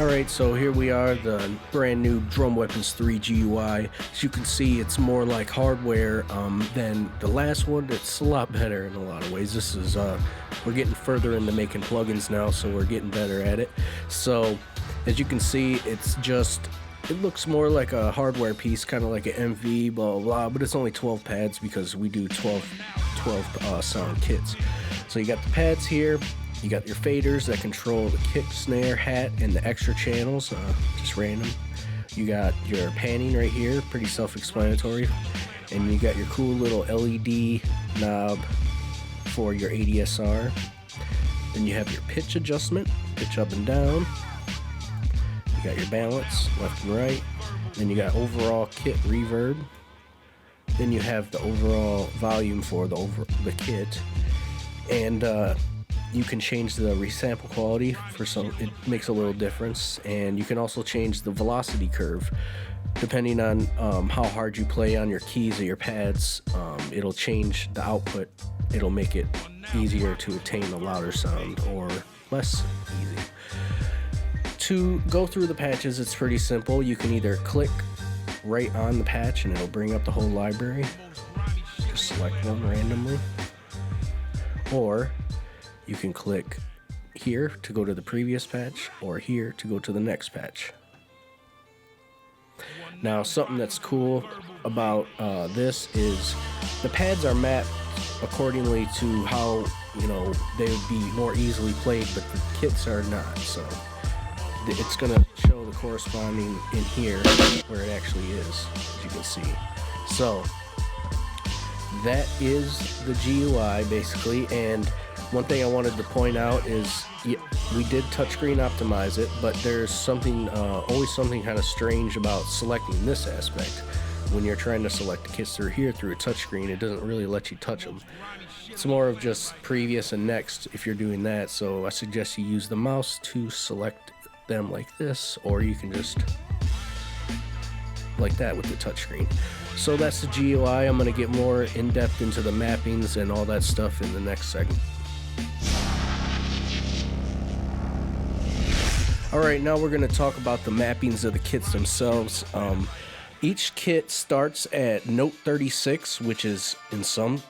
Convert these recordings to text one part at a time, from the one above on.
Alright, so here we are, the brand new Drum Weapons 3 GUI. As you can see, it's more like hardware than the last one. It's a lot better in a lot of ways. This is, we're getting further into making plugins now, so we're getting better at it. So, as you can see, it looks more like a hardware piece, kind of like an MV, blah, blah, blah, but it's only 12 pads because we do 12 sound kits. So you got the pads here. You got your faders that control the kick, snare, hat, and the extra channels, just random. You got your panning right here, pretty self-explanatory. And you got your cool little LED knob for your ADSR. Then you have your pitch adjustment, pitch up and down. You got your balance, left and right. Then you got overall kit reverb. Then you have the overall volume for the kit. And you can change the resample quality for it makes a little difference, and you can also change the velocity curve depending on how hard you play on your keys or your pads. It'll change the output. It'll make it easier to attain a louder sound or less easy. To go through the patches, it's pretty simple. You can either click right on the patch and it'll bring up the whole library. Just select one randomly, or you can click here to go to the previous patch, or here to go to the next patch. Now, something that's cool about this is the pads are mapped accordingly to how, they would be more easily played, but the kits are not. So it's going to show the corresponding in here where it actually is, as you can see. So that is the GUI basically. And one thing I wanted to point out is we did touchscreen optimize it, but there's something, always something kind of strange about selecting this aspect. When you're trying to select the kits through here through a touchscreen, it doesn't really let you touch them. It's more of just previous and next if you're doing that, so I suggest you use the mouse to select them like this, or you can just like that with the touchscreen. So that's the GUI. I'm going to get more in-depth into the mappings and all that stuff in the next segment. Alright, now we're going to talk about the mappings of the kits themselves. Each kit starts at note 36, which is in some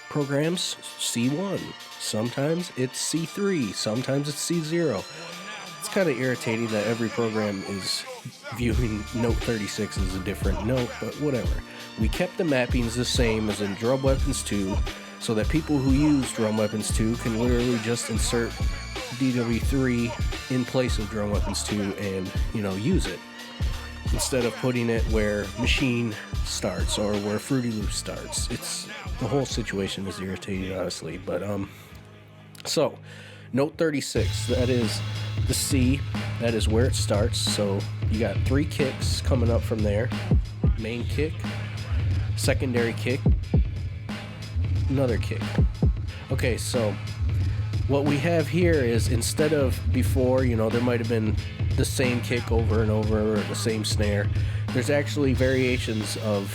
programs C1. Sometimes it's C3. Sometimes it's C0. It's kind of irritating that every program is viewing note 36 as a different note, but whatever. We kept the mappings the same as in Drum Weapons 2, so that people who use Drum Weapons 2 can literally just insert DW3 in place of Drum Weapons 2 and, use it, instead of putting it where Machine starts or where Fruity Loops starts. The whole situation is irritating, honestly. But so note 36, that is the C, that is where it starts. So you got 3 kicks coming up from there: main kick, secondary kick, another kick. Okay, so what we have here is, instead of before, there might have been the same kick over and over, or the same snare, there's actually variations of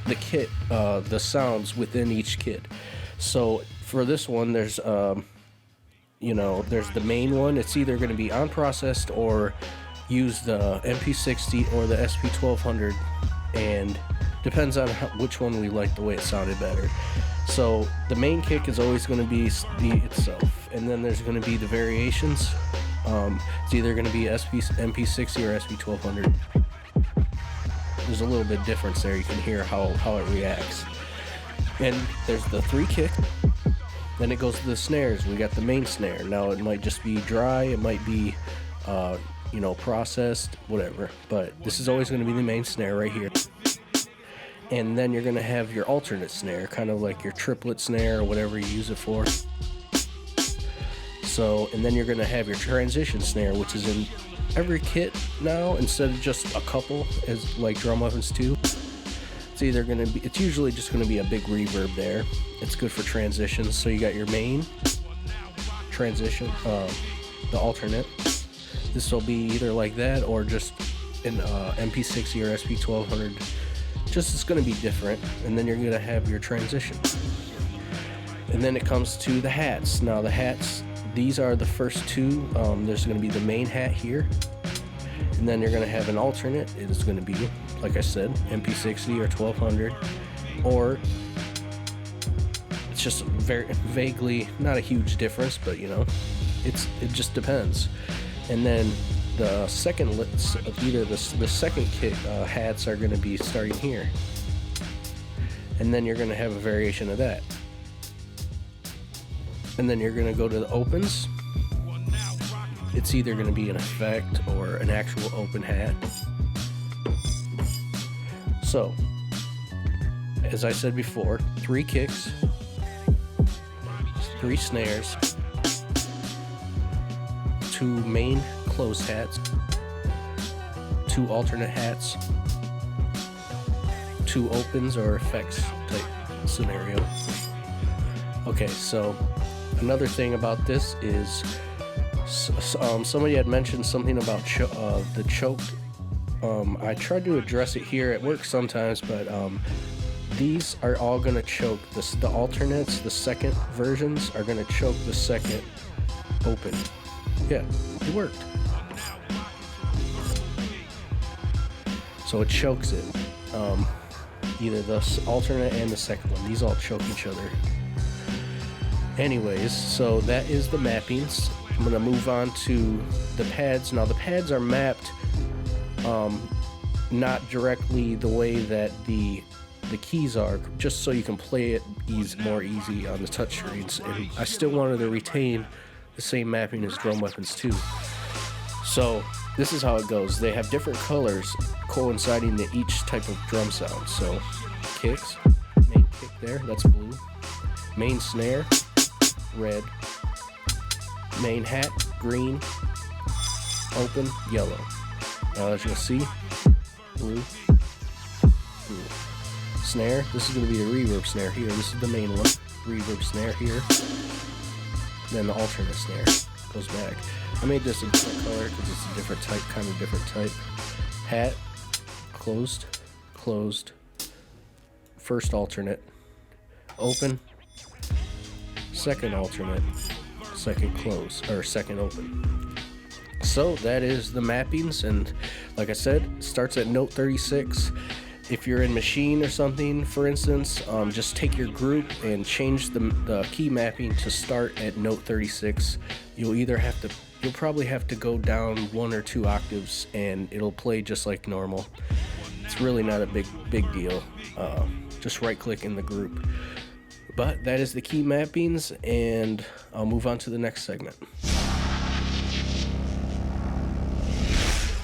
the kit, the sounds within each kit. So for this one, there's there's the main one. It's either going to be unprocessed or use the MP60 or the SP1200, and depends on which one we like the way it sounded better. So the main kick is always going to be itself, and then there's going to be the variations. It's either going to be MP60 or SP1200. There's a little bit difference there. You can hear how it reacts. And there's the 3 kick. Then it goes to the snares. We got the main snare. Now it might just be dry. It might be, processed, whatever. But this is always going to be the main snare right here. And then you're going to have your alternate snare, kind of like your triplet snare or whatever you use it for. So, and then you're going to have your transition snare, which is in every kit now, instead of just a couple as like Drum Weapons 2. It's usually just going to be a big reverb there. It's good for transitions. So you got your main transition, the alternate. This will be either like that or just an MP60 or SP1200. Just, it's going to be different. And then you're going to have your transition. And then it comes to the hats. Now the hats, these are the first two. There's going to be the main hat here, And then you're going to have an alternate. It is going to be, like I said, MP60 or 1200, or it's just very vaguely, not a huge difference, but you know, it just depends. And then the second lits of either the second kit hats are going to be starting here, and then you're going to have a variation of that. And then you're going to go to the opens. It's either going to be an effect or an actual open hat. So, as I said before, 3 kicks, 3 snares, 2 main closed hats, 2 alternate hats, 2 opens or effects type scenario. Okay, so another thing about this is somebody had mentioned something about the choke. I tried to address it here at work sometimes, but these are all going to choke. The alternates, the second versions, are going to choke the second open. Yeah, it worked. So it chokes it. Either the alternate and the second one. These all choke each other. Anyways, so that is the mappings. I'm going to move on to the pads. Now the pads are mapped not directly the way that the keys are, just so you can play it more easy on the touchscreens. And I still wanted to retain the same mapping as drum weapons too. So this is how it goes. They have different colors coinciding to each type of drum sound. So kicks, main kick there, that's blue. Main snare, red. Main hat, green. Open, yellow. Now as you'll see, blue, blue. Snare, this is going to be the reverb snare here. This is the main one. Reverb snare here. Then the alternate snare goes back. I made this a different color because it's a different type, kind of different type. Hat, closed, closed. First alternate. Open. Second alternate. Second close, or second open. So that is the mappings, and like I said, it starts at note 36. If you're in machine or something, for instance, just take your group and change the key mapping to start at note 36. You'll probably have to go down 1 or 2 octaves, and it'll play just like normal. It's really not a big deal. Just right click in the group. But that is the key mappings, and I'll move on to the next segment.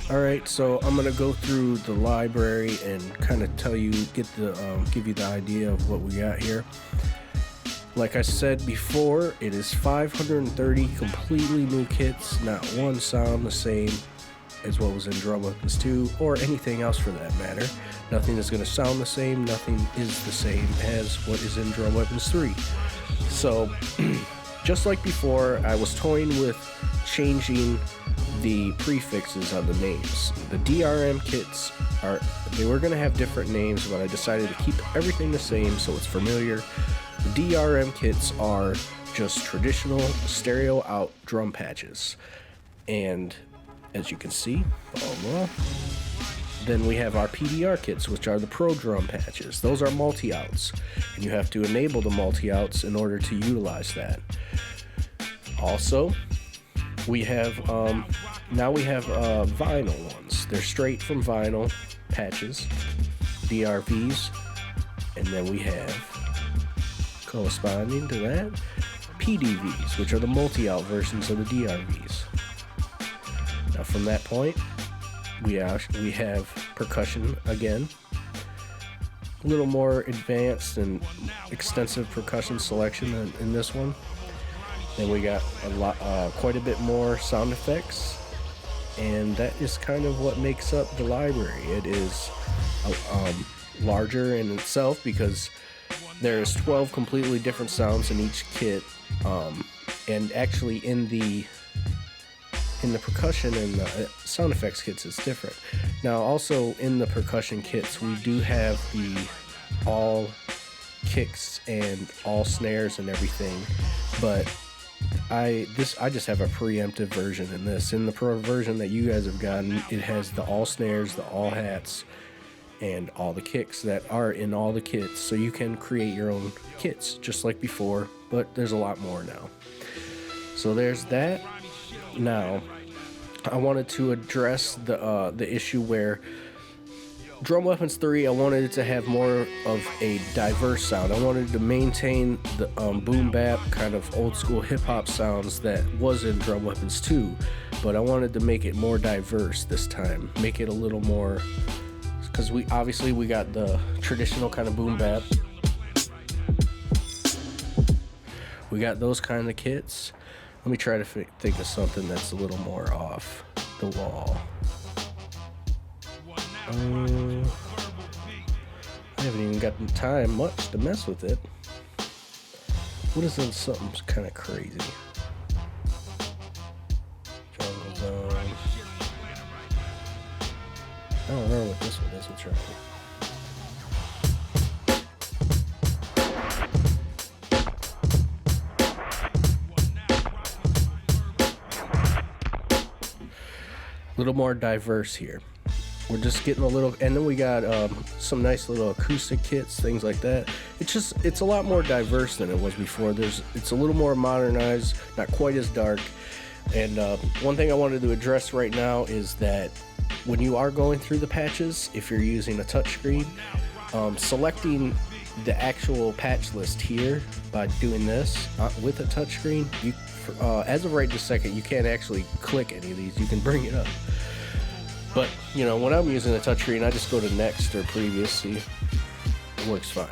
Alright, so I'm going to go through the library and kind of give you the idea of what we got here. Like I said before, it is 530 completely new kits, not one sound the same as what was in Drum Weapons 2, or anything else for that matter. Nothing is going to sound the same, nothing is the same as what is in Drum Weapons 3. So, just like before, I was toying with changing the prefixes on the names. The DRM kits they were going to have different names, but I decided to keep everything the same so it's familiar. The DRM kits are just traditional stereo out drum patches. And as you can see, then we have our PDR kits, which are the Pro Drum patches. Those are multi-outs, and you have to enable the multi-outs in order to utilize that. Also, we have vinyl ones. They're straight from vinyl patches, DRVs, and then we have, corresponding to that, PDVs, which are the multi-out versions of the DRVs. Now from that point, we have percussion again, a little more advanced and extensive percussion selection in this one. Then we got quite a bit more sound effects, and that is kind of what makes up the library. It is larger in itself because there's 12 completely different sounds in each kit, and actually in the percussion and the sound effects kits it's different. Now also in the percussion kits we do have the all kicks and all snares and everything, but I just have a preemptive version in this. In the pro version that you guys have gotten, it has the all snares, the all hats, and all the kicks that are in all the kits. So you can create your own kits just like before, but there's a lot more now. So there's that. Now, I wanted to address the issue where Drum Weapons 3, I wanted it to have more of a diverse sound. I wanted to maintain the boom bap kind of old school hip hop sounds that was in Drum Weapons 2, but I wanted to make it more diverse this time. Make it a little more, because we got the traditional kind of boom bap. We got those kind of kits. Let me try to think of something that's a little more off the wall. I haven't even got the time much to mess with it. What is this? Something kind of crazy. Jungle Zone. I don't remember what this one is. Let's try it. A little more diverse here. We're just getting a little, and then we got some nice little acoustic kits, things like that. It's a lot more diverse than it was before. It's a little more modernized, not quite as dark. And one thing I wanted to address right now is that when you are going through the patches, if you're using a touchscreen, selecting the actual patch list here by doing this with a touchscreen, as of right this second, you can't actually click any of these. You can bring it up. But, when I'm using a touchscreen, I just go to next or previous. See, it works fine.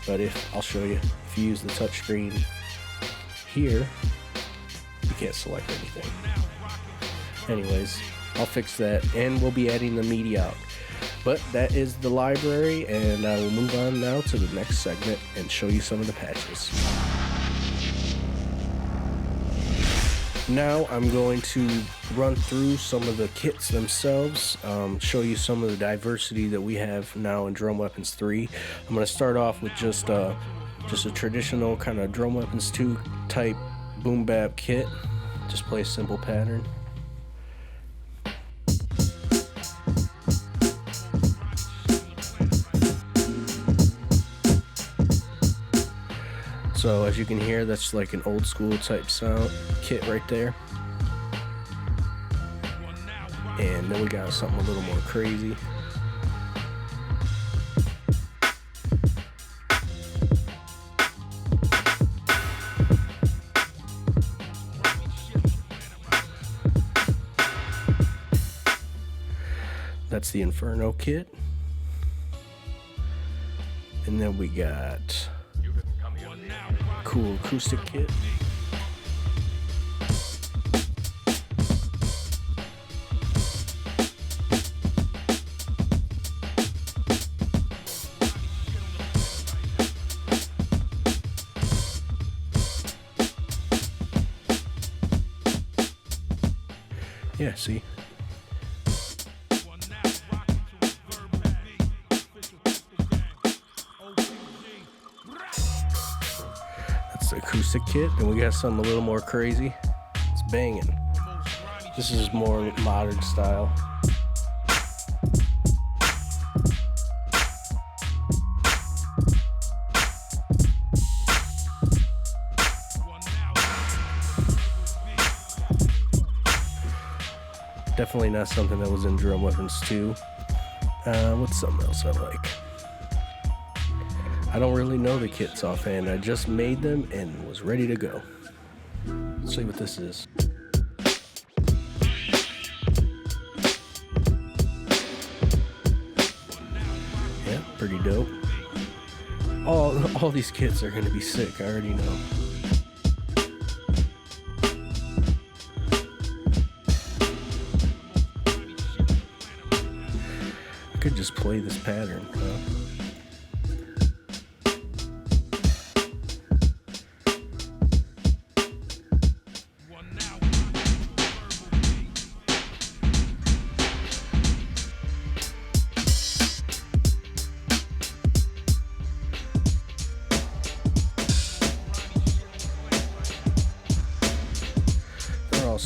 But I'll show you, if you use the touchscreen here, you can't select anything. Anyways, I'll fix that, and we'll be adding the media out. But that is the library, and I will move on now to the next segment and show you some of the patches. Now I'm going to run through some of the kits themselves, show you some of the diversity that we have now in Drum Weapons 3. I'm going to start off with just a traditional kind of Drum Weapons 2 type boom bap kit. Just play a simple pattern. So as you can hear, that's like an old school type sound kit right there. And then we got something a little more crazy. That's the Inferno kit. And then we got cool acoustic kit. Yeah, see? Acoustic kit, and we got something a little more crazy. It's banging. This is more modern style. Definitely not something that was in Drum Weapons 2. What's something else I like? I don't really know the kits offhand. I just made them and was ready to go. Let's see what this is. Yeah, pretty dope. All these kits are gonna be sick, I already know. I could just play this pattern, huh?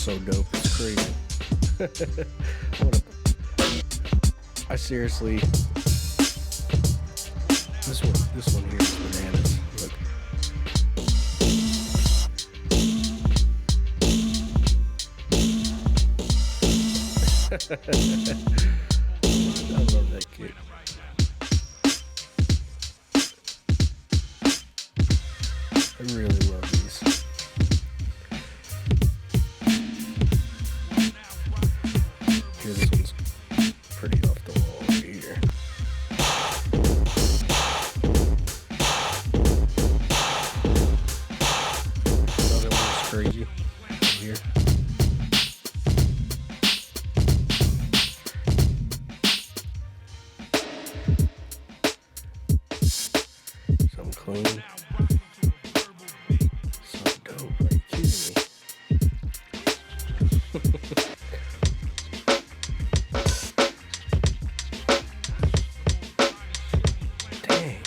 so dope. It's crazy. I seriously. This one here is bananas. Look. I love that kid. I really love these. Here, this one's pretty off the wall over here. Another one's crazy. Here. Something clean. So dope. Are you kidding me? Dang.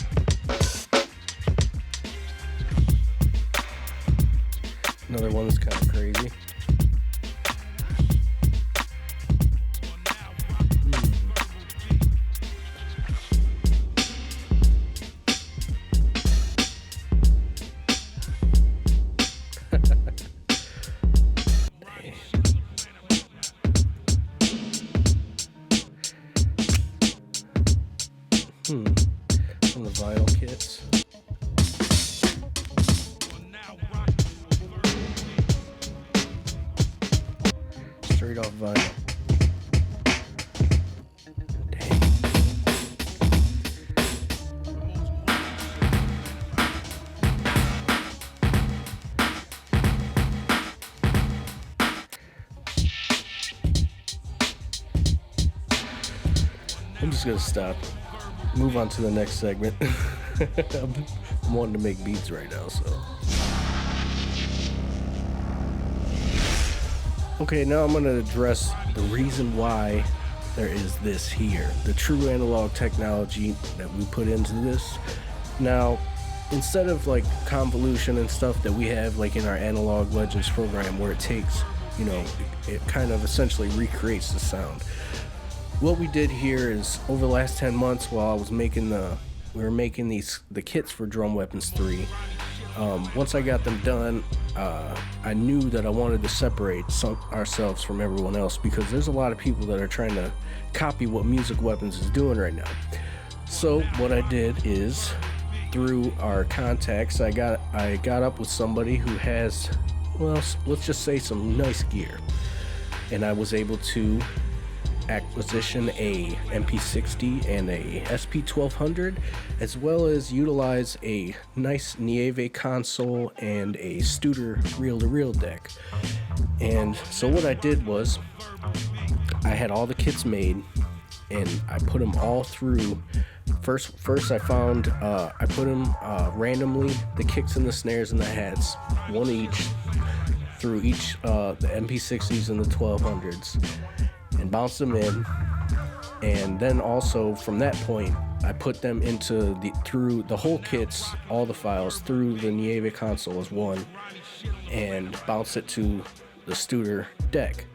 Another one that's kind of crazy. From the vinyl kits. Straight off vinyl. Dang. I'm just gonna stop. Move on to the next segment. I'm wanting to make beats right now, so. Okay, now I'm going to address the reason why there is this here. The true analog technology that we put into this. Now, instead of like convolution and stuff that we have like in our Analog Legends program where it takes, you know, it kind of essentially recreates the sound. What we did here is over the last 10 months while I was making we were making the kits for Drum Weapons 3. Once I got them done, I knew that I wanted to separate ourselves from everyone else because there's a lot of people that are trying to copy what Music Weapons is doing right now. So what I did is through our contacts, I got up with somebody who has, well, let's just say some nice gear, and I was able to acquisition a MP60 and a SP1200, as well as utilize a nice Nieve console and a Studer reel-to-reel deck. And so what I did was I had all the kits made and I put them all through. First I found I put them randomly, the kicks and the snares and the hats, one each, through each the MP60s and the 1200s, and bounced them in. And then also from that point I put them into through the whole kits, all the files through the Nieve console as one, and bounced it to the Studer deck.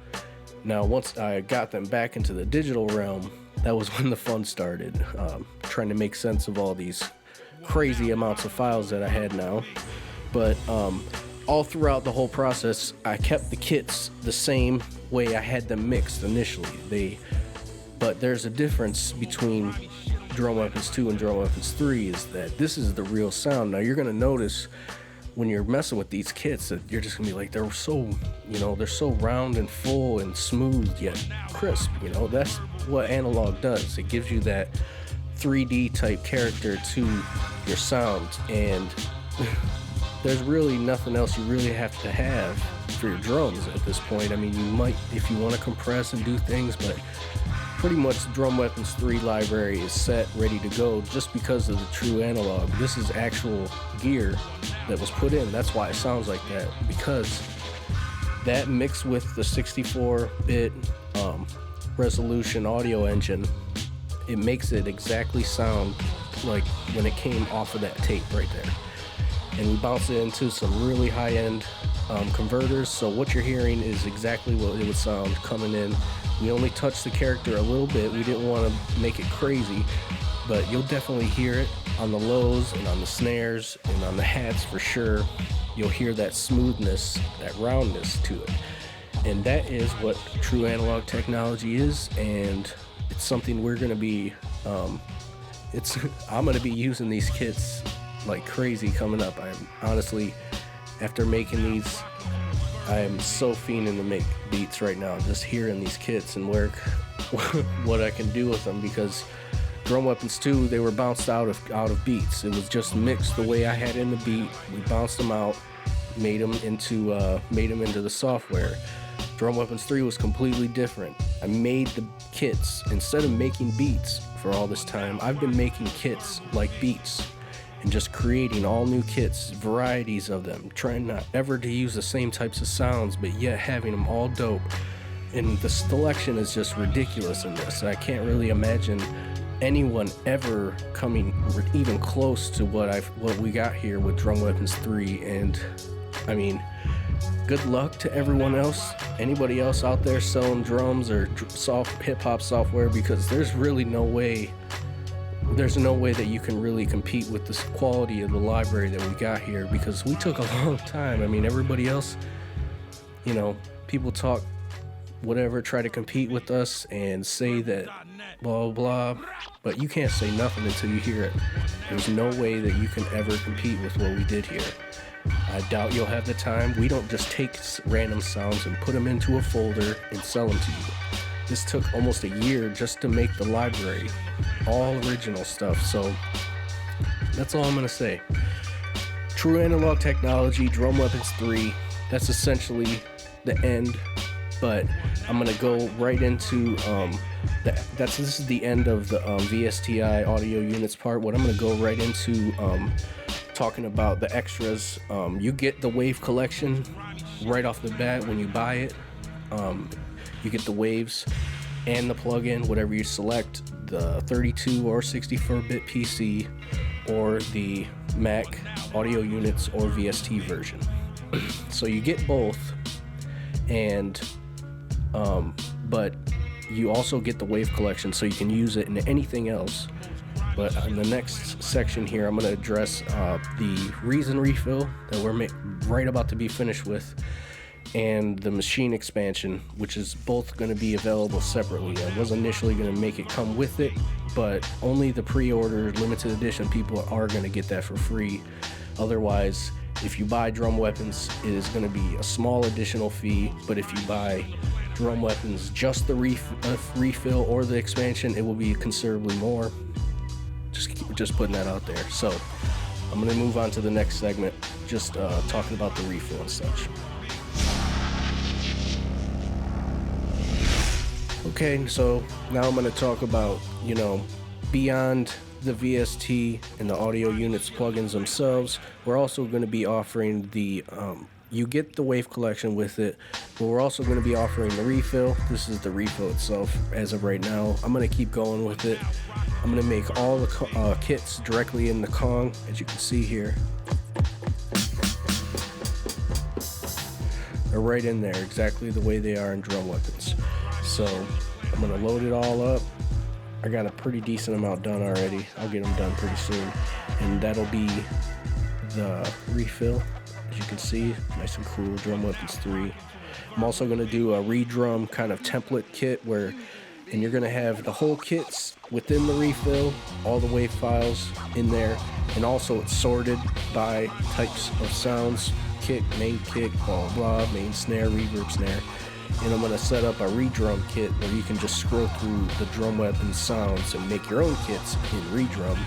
Now once I got them back into the digital realm, that was when the fun started, trying to make sense of all these crazy amounts of files that I had now. But all throughout the whole process, I kept the kits the same way I had them mixed initially. But there's a difference between Drum Weapons 2 and Drum Weapons 3 is that this is the real sound. Now you're gonna notice when you're messing with these kits that you're just gonna be like, they're so round and full and smooth yet crisp. You know, that's what analog does. It gives you that 3D type character to your sound, and there's really nothing else you really have to have for your drums at this point. I mean, you might, if you want to compress and do things, but pretty much Drum Weapons 3 library is set, ready to go, just because of the true analog. This is actual gear that was put in. That's why it sounds like that, because that mixed with the 64-bit resolution audio engine, it makes it exactly sound like when it came off of that tape right there. and we bounce it into some really high-end converters. So what you're hearing is exactly what it would sound coming in. We only touched the character a little bit. We didn't want to make it crazy, but you'll definitely hear it on the lows and on the snares and on the hats for sure. You'll hear that smoothness, that roundness to it. And that is what true analog technology is, and it's something we're going to be, I'm going to be using these kits like crazy coming up. I'm honestly, after making these, I am so fiending to make beats right now, just hearing these kits and what I can do with them, because Drum Weapons 2, they were bounced out of beats. It was just mixed the way I had in the beat. We bounced them out, made them into the software. Drum Weapons 3 was completely different. I made the kits. Instead of making beats for all this time, I've been making kits like beats and just creating all new kits, varieties of them, trying not ever to use the same types of sounds, but yet having them all dope. And the selection is just ridiculous in this. I can't really imagine anyone ever coming even close to what we got here with Drum Weapons 3. And I mean, good luck to everyone else, anybody else out there selling drums or hip-hop software, because there's no way that you can really compete with this quality of the library that we got here, because we took a long time. I mean, everybody else, people talk whatever, try to compete with us and say that blah blah, but you can't say nothing until you hear it. There's no way that you can ever compete with what we did here. I doubt you'll have the time. We don't just take random sounds and put them into a folder and sell them to you. This took almost a year just to make the library, all original stuff. So that's all I'm gonna say. True analog technology, Drum Weapons 3, that's essentially the end. But I'm gonna go right into this is the end of the VSTi audio units part. What I'm gonna go right into talking about the extras. You get the wave collection right off the bat when you buy it. You get the waves and the plugin, whatever you select, the 32 or 64-bit PC or the Mac audio units or VST version. So you get both, and but you also get the wave collection, so you can use it in anything else. But in the next section here, I'm going to address the Reason refill that we're right about to be finished with, and the machine expansion, which is both going to be available separately. I was initially going to make it come with it, but only the pre-order limited edition people are going to get that for free. Otherwise, if you buy Drum Weapons, it is going to be a small additional fee, but if you buy Drum Weapons, just the refill or the expansion, it will be considerably more. Just putting that out there. So I'm going to move on to the next segment, just talking about the refill and such. Okay, so now I'm going to talk about, beyond the VST and the audio units plugins themselves, we're also going to be offering the you get the wave collection with it, but we're also going to be offering the refill. This is the refill itself as of right now. I'm going to keep going with it. I'm going to make all the kits directly in the Kong, as you can see here. They're right in there, exactly the way they are in Drum Weapons. So I'm going to load it all up. I got a pretty decent amount done already. I'll get them done pretty soon. And that'll be the refill. As you can see, nice and cool, Drum Weapons 3. I'm also going to do a redrum kind of template kit and you're going to have the whole kits within the refill, all the wave files in there, and also it's sorted by types of sounds, kick, main kick, blah, blah, main snare, reverb snare. And I'm going to set up a redrum kit where you can just scroll through the Drum Weapons sounds and make your own kits in redrum.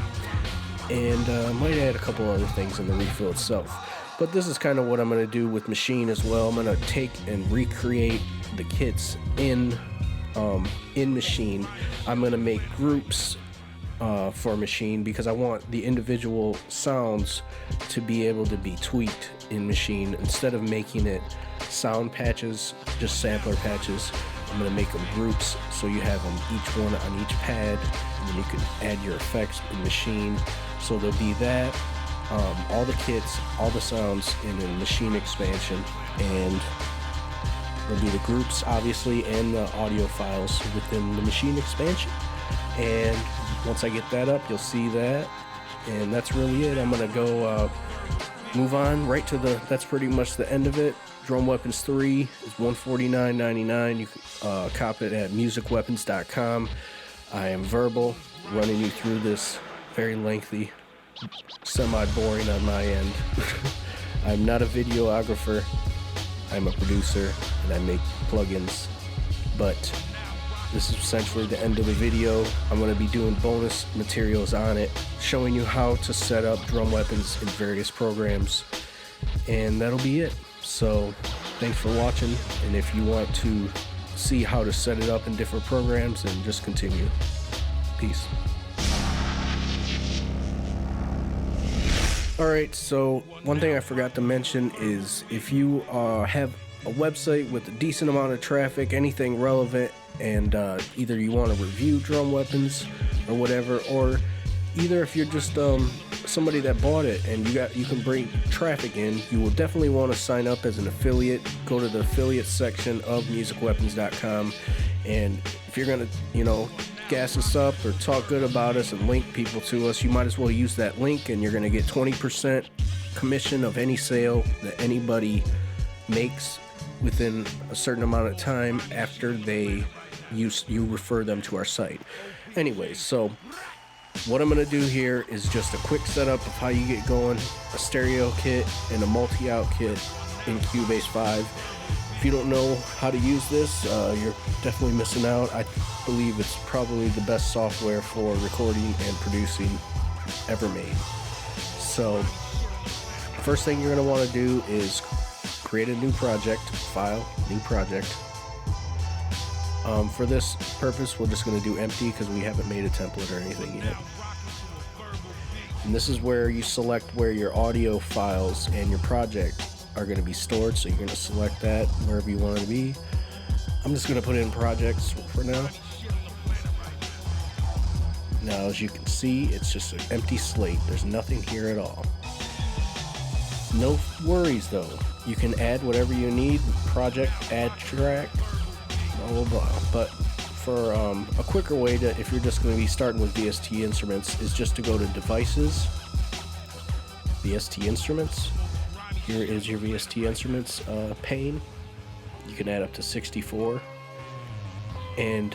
And I might add a couple other things in the refill itself. But this is kind of what I'm going to do with Machine as well. I'm going to take and recreate the kits in Machine. I'm going to make groups for Machine because I want the individual sounds to be able to be tweaked in Machine. Instead of making it sound patches, just sampler patches, I'm going to make them groups, so you have them each one on each pad, and then you can add your effects in Machine. So there'll be that. all the kits, all the sounds in a machine expansion, and there'll be the groups, obviously, and the audio files within the machine expansion. And once I get that up, you'll see that, and that's really it. I'm gonna go move on right to that's pretty much the end of it. Drum Weapons 3 is $149.99. You can cop it at musicweapons.com. I am verbal, running you through this very lengthy, semi-boring on my end. I'm not a videographer. I'm a producer, and I make plugins. But this is essentially the end of the video. I'm going to be doing bonus materials on it, showing you how to set up drum weapons in various programs. And that'll be it. So thanks for watching, and if you want to see how to set it up in different programs, then just continue. Peace. Alright, so one thing I forgot to mention is if you have a website with a decent amount of traffic, anything relevant, and either you want to review drum weapons or whatever, or either if you're just somebody that bought it and you can bring traffic in, you will definitely want to sign up as an affiliate. Go to the affiliate section of musicweapons.com, and if you're gonna gas us up or talk good about us and link people to us, you might as well use that link, and you're gonna get 20% commission of any sale that anybody makes within a certain amount of time after you refer them to our site. Anyways, so what I'm going to do here is just a quick setup of how you get going, a stereo kit and a multi-out kit in Cubase 5. If you don't know how to use this, you're definitely missing out. I believe it's probably the best software for recording and producing ever made. So, first thing you're going to want to do is create a new project, file, new project. For this purpose, we're just going to do empty because we haven't made a template or anything yet. And this is where you select where your audio files and your project are going to be stored. So you're going to select that wherever you want it to be. I'm just going to put in projects for now. Now, as you can see, it's just an empty slate. There's nothing here at all. No worries though. You can add whatever you need, project, add track, blah blah blah. But for a quicker way to, if you're just going to be starting with VST instruments, is just to go to devices, VST instruments. Here is your VST instruments pane. You can add up to 64. And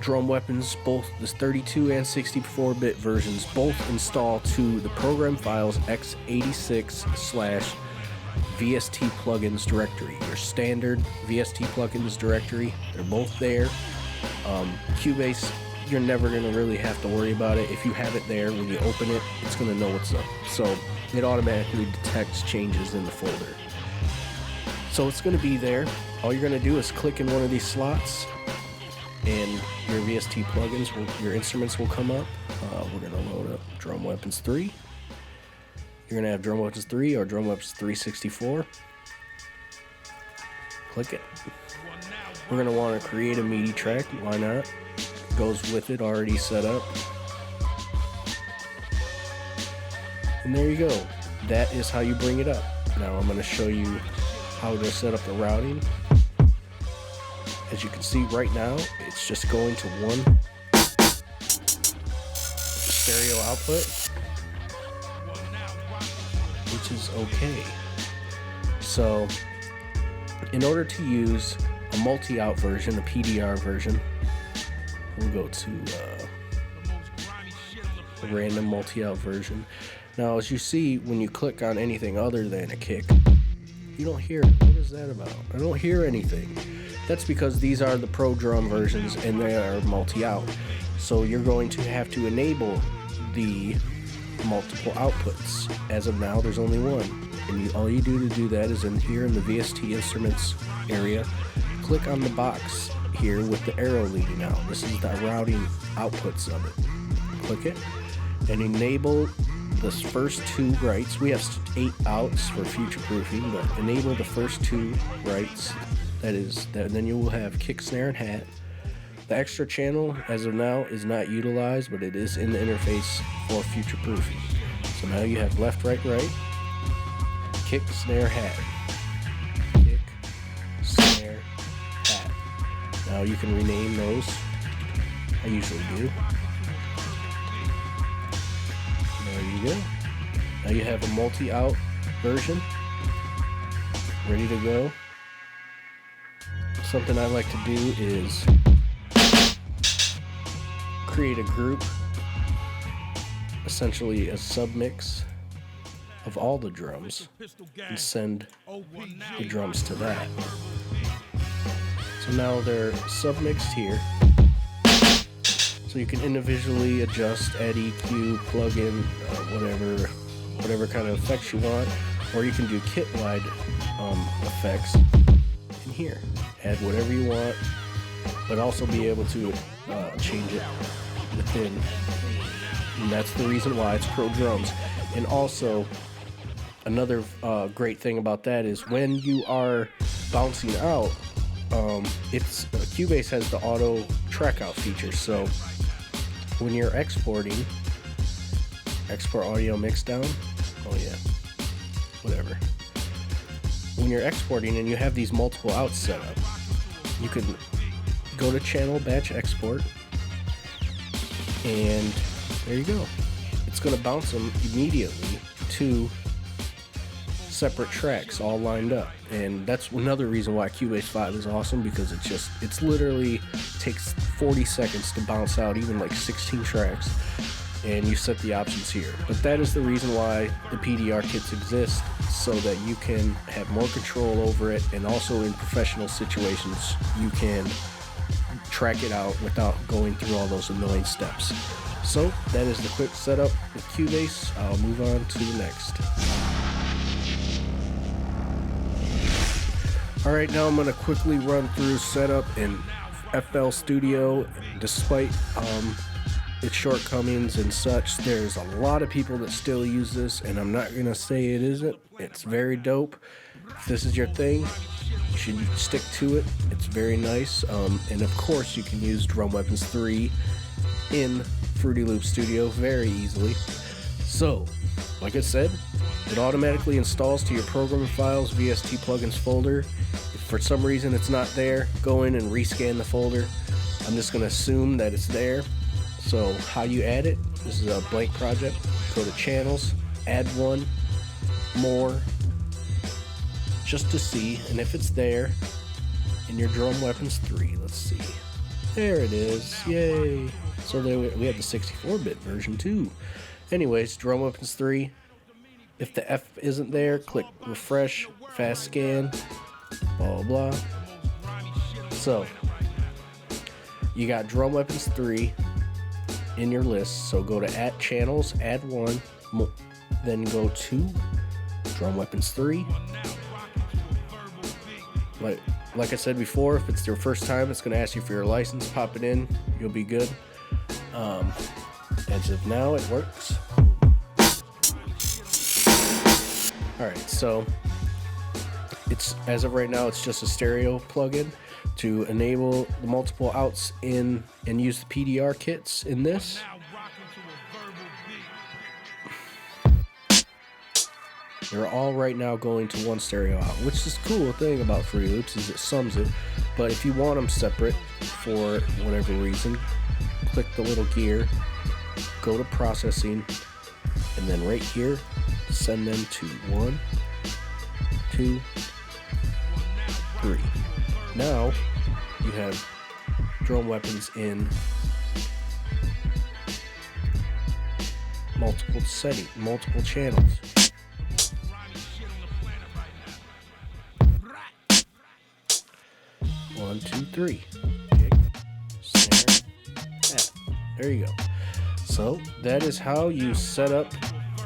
drum weapons, both the 32 and 64-bit versions, both install to the program files x86/VST plugins directory. Your standard VST plugins directory, they're both there. Cubase, you're never going to really have to worry about it. If you have it there, when you open it, it's going to know what's up. So it automatically detects changes in the folder. So it's going to be there. All you're going to do is click in one of these slots, and your VST plugins, your instruments will come up. We're going to load up Drum Weapons 3. You're going to have Drum Weapons 3 or Drum Weapons 364. Click it. We're going to want to create a MIDI track. Why not? Goes with it, already set up. And there you go. That is how you bring it up. Now I'm going to show you how to set up the routing. As you can see right now, it's just going to one stereo output, which is okay. So in order to use a multi-out version, a PDR version, we'll go to a random multi-out version. Now, as you see, when you click on anything other than a kick, you don't hear, what is that about? I don't hear anything. That's because these are the Pro Drum versions and they are multi-out. So you're going to have to enable the multiple outputs. As of now, there's only one. And all you do to do that is in here in the VST instruments area, click on the box here with the arrow leading out. This is the routing outputs of it. Click it and enable the first two writes. We have 8 outs for future proofing, but enable the first 2 writes. That is that. Then you will have kick, snare, and hat. The extra channel, as of now, is not utilized, but it is in the interface for future proofing. So now you have left, right, right, kick, snare, hat, kick, snare, hat. Now you can rename those. I usually do. There you go. Now you have a multi-out version ready to go. Something I like to do is create a group, essentially a submix of all the drums, and send the drums to that. So now they're submixed here. So you can individually adjust, add EQ, plug in whatever kind of effects you want, or you can do kit-wide effects in here. Add whatever you want, but also be able to change it within. And that's the reason why it's Pro Drums. And also, another great thing about that is when you are bouncing out, Cubase has the auto track out feature. So when you're exporting, export audio mix down. Oh yeah, whatever. When you're exporting and you have these multiple outs set up, you can go to channel batch export, and there you go. It's going to bounce them immediately to separate tracks all lined up. And that's another reason why Cubase 5 is awesome, because it's literally takes 40 seconds to bounce out even like 16 tracks, and you set the options here. But that is the reason why the PDR kits exist, so that you can have more control over it, and also in professional situations you can track it out without going through all those annoying steps. So that is the quick setup with Cubase. I'll move on to the next. Alright, now I'm going to quickly run through setup in FL Studio. Despite its shortcomings and such, there's a lot of people that still use this, and I'm not going to say it isn't. It's very dope. If this is your thing, you should stick to it. It's very nice. And of course, you can use Drum Weapons 3 in Fruity Loop Studio very easily. So, like I said, it automatically installs to your programming files VST plugins folder. If for some reason it's not there, go in and rescan the folder. I'm just going to assume that it's there. So how you add it, this is a blank project. Go to channels, add one, more, just to see, and if it's there in your Drum Weapons 3, let's see. There it is, yay. So there we have the 64-bit version too. Anyways, Drum Weapons 3. If the F isn't there, click refresh, fast scan, blah blah blah. So you got Drum Weapons 3 in your list. So go to add channels, add one, then go to Drum Weapons 3. Like I said before, if it's your first time, it's going to ask you for your license. Pop it in, you'll be good. As of now, it works. Alright, so it's as of right now, it's just a stereo plugin to enable the multiple outs in and use the PDR kits in this. They're all right now going to one stereo out, which is the cool thing about Fruity Loops is it sums it. But if you want them separate for whatever reason, click the little gear, go to processing, and then right here, send them to 1, 2, 3. Now you have Drum Weapons in multiple channels. One, two, three. Kick, snare, hat. There you go. So that is how you set up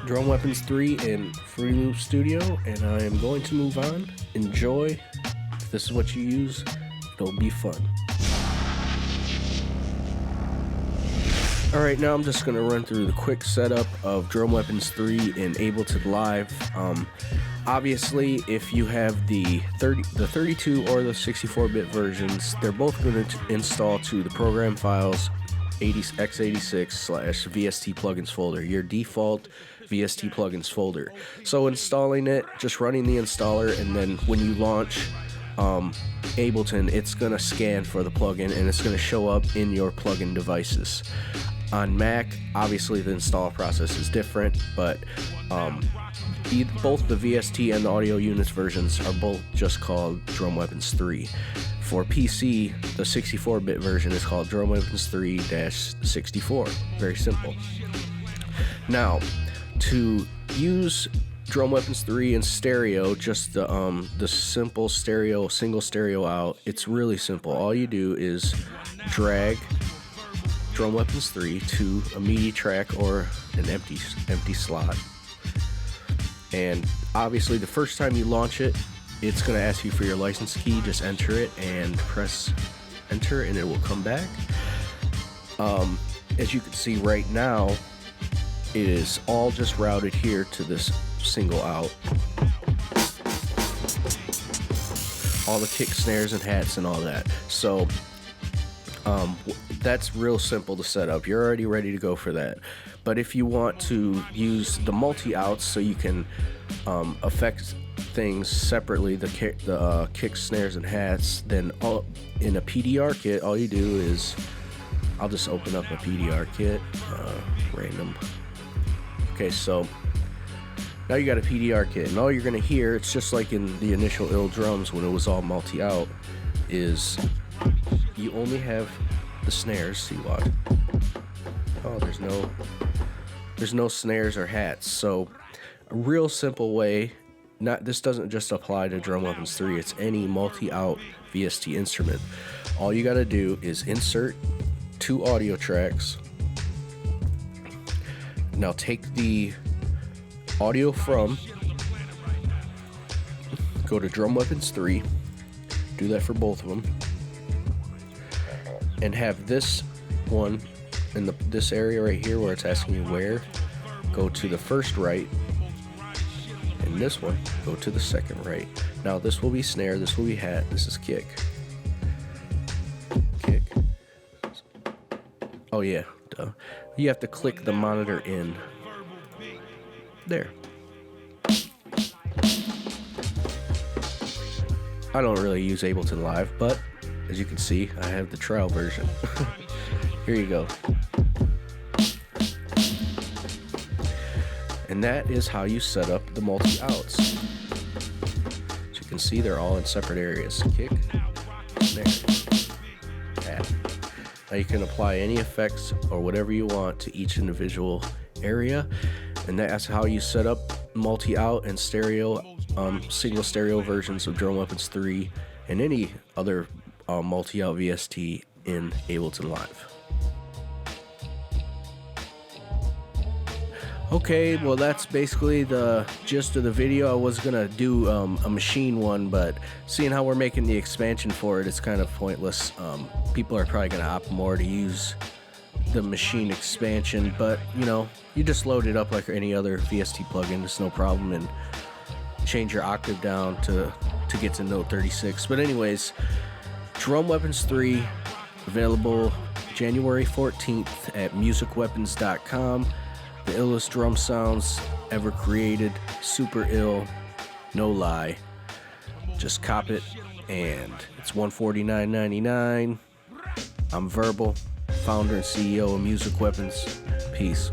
Drum Weapons 3 in Fruity Loop Studio, and I am going to move on. Enjoy. If this is what you use, it'll be fun. Alright, now I'm just going to run through the quick setup of Drum Weapons 3 in Ableton Live. Obviously, if you have the 32 or the 64-bit versions, they're both going to install to the program files x86/VST plugins folder. Your default VST plugins folder. So installing it, just running the installer, and then when you launch Ableton, it's going to scan for the plugin and it's going to show up in your plugin devices. On Mac, obviously the install process is different, but both the VST and the Audio Units versions are both just called Drum Weapons 3. For PC, the 64-bit version is called Drum Weapons 3-64. Very simple. Now, to use Drum Weapons 3 in stereo, just the simple stereo, single stereo out, it's really simple. All you do is drag Drum Weapons 3 to a MIDI track or an empty slot. And obviously the first time you launch it, it's going to ask you for your license key. Just enter it and press enter and it will come back. As you can see right now, it is all just routed here to this single out. All the kick, snares, and hats and all that. So that's real simple to set up. You're already ready to go for that. But if you want to use the multi-outs so you can affect things separately, the kick, snares, and hats, then in a PDR kit, all you do is, I'll just open up a PDR kit, random. Okay, so now you got a PDR kit, and all you're gonna hear, it's just like in the initial ill drums when it was all multi-out, is you only have the snares. See what? Oh, there's no snares or hats. So a real simple way. This doesn't just apply to Drum Weapons 3. It's any multi-out VST instrument. All you got to do is insert 2 audio tracks. Now take the audio from, go to Drum Weapons 3. Do that for both of them. And have this one in this area right here where it's asking you where, go to the first right, and this one go to the second right. Now this will be snare, this will be hat, this is kick. Oh yeah, duh. You have to click the monitor in there. I don't really use Ableton Live, but as you can see, I have the trial version. Here you go. And that is how you set up the multi-outs. As you can see, they're all in separate areas. Kick, snare, hat. Now you can apply any effects or whatever you want to each individual area. And that's how you set up multi-out and stereo, single stereo versions of Drum Weapons 3 and any other multi-out VST in Ableton Live. Okay, well that's basically the gist of the video. I was gonna do a machine one, but seeing how we're making the expansion for it, it's kind of pointless. People are probably gonna opt more to use the machine expansion, but you know, you just load it up like any other VST plugin. It's no problem, and change your octave down to get to note 36. But anyways, Drum Weapons 3 available January 14th at musicweapons.com. The illest drum sounds ever created. Super ill, no lie. Just cop it, and it's $149.99. I'm Verbal, founder and CEO of Music Weapons. Peace.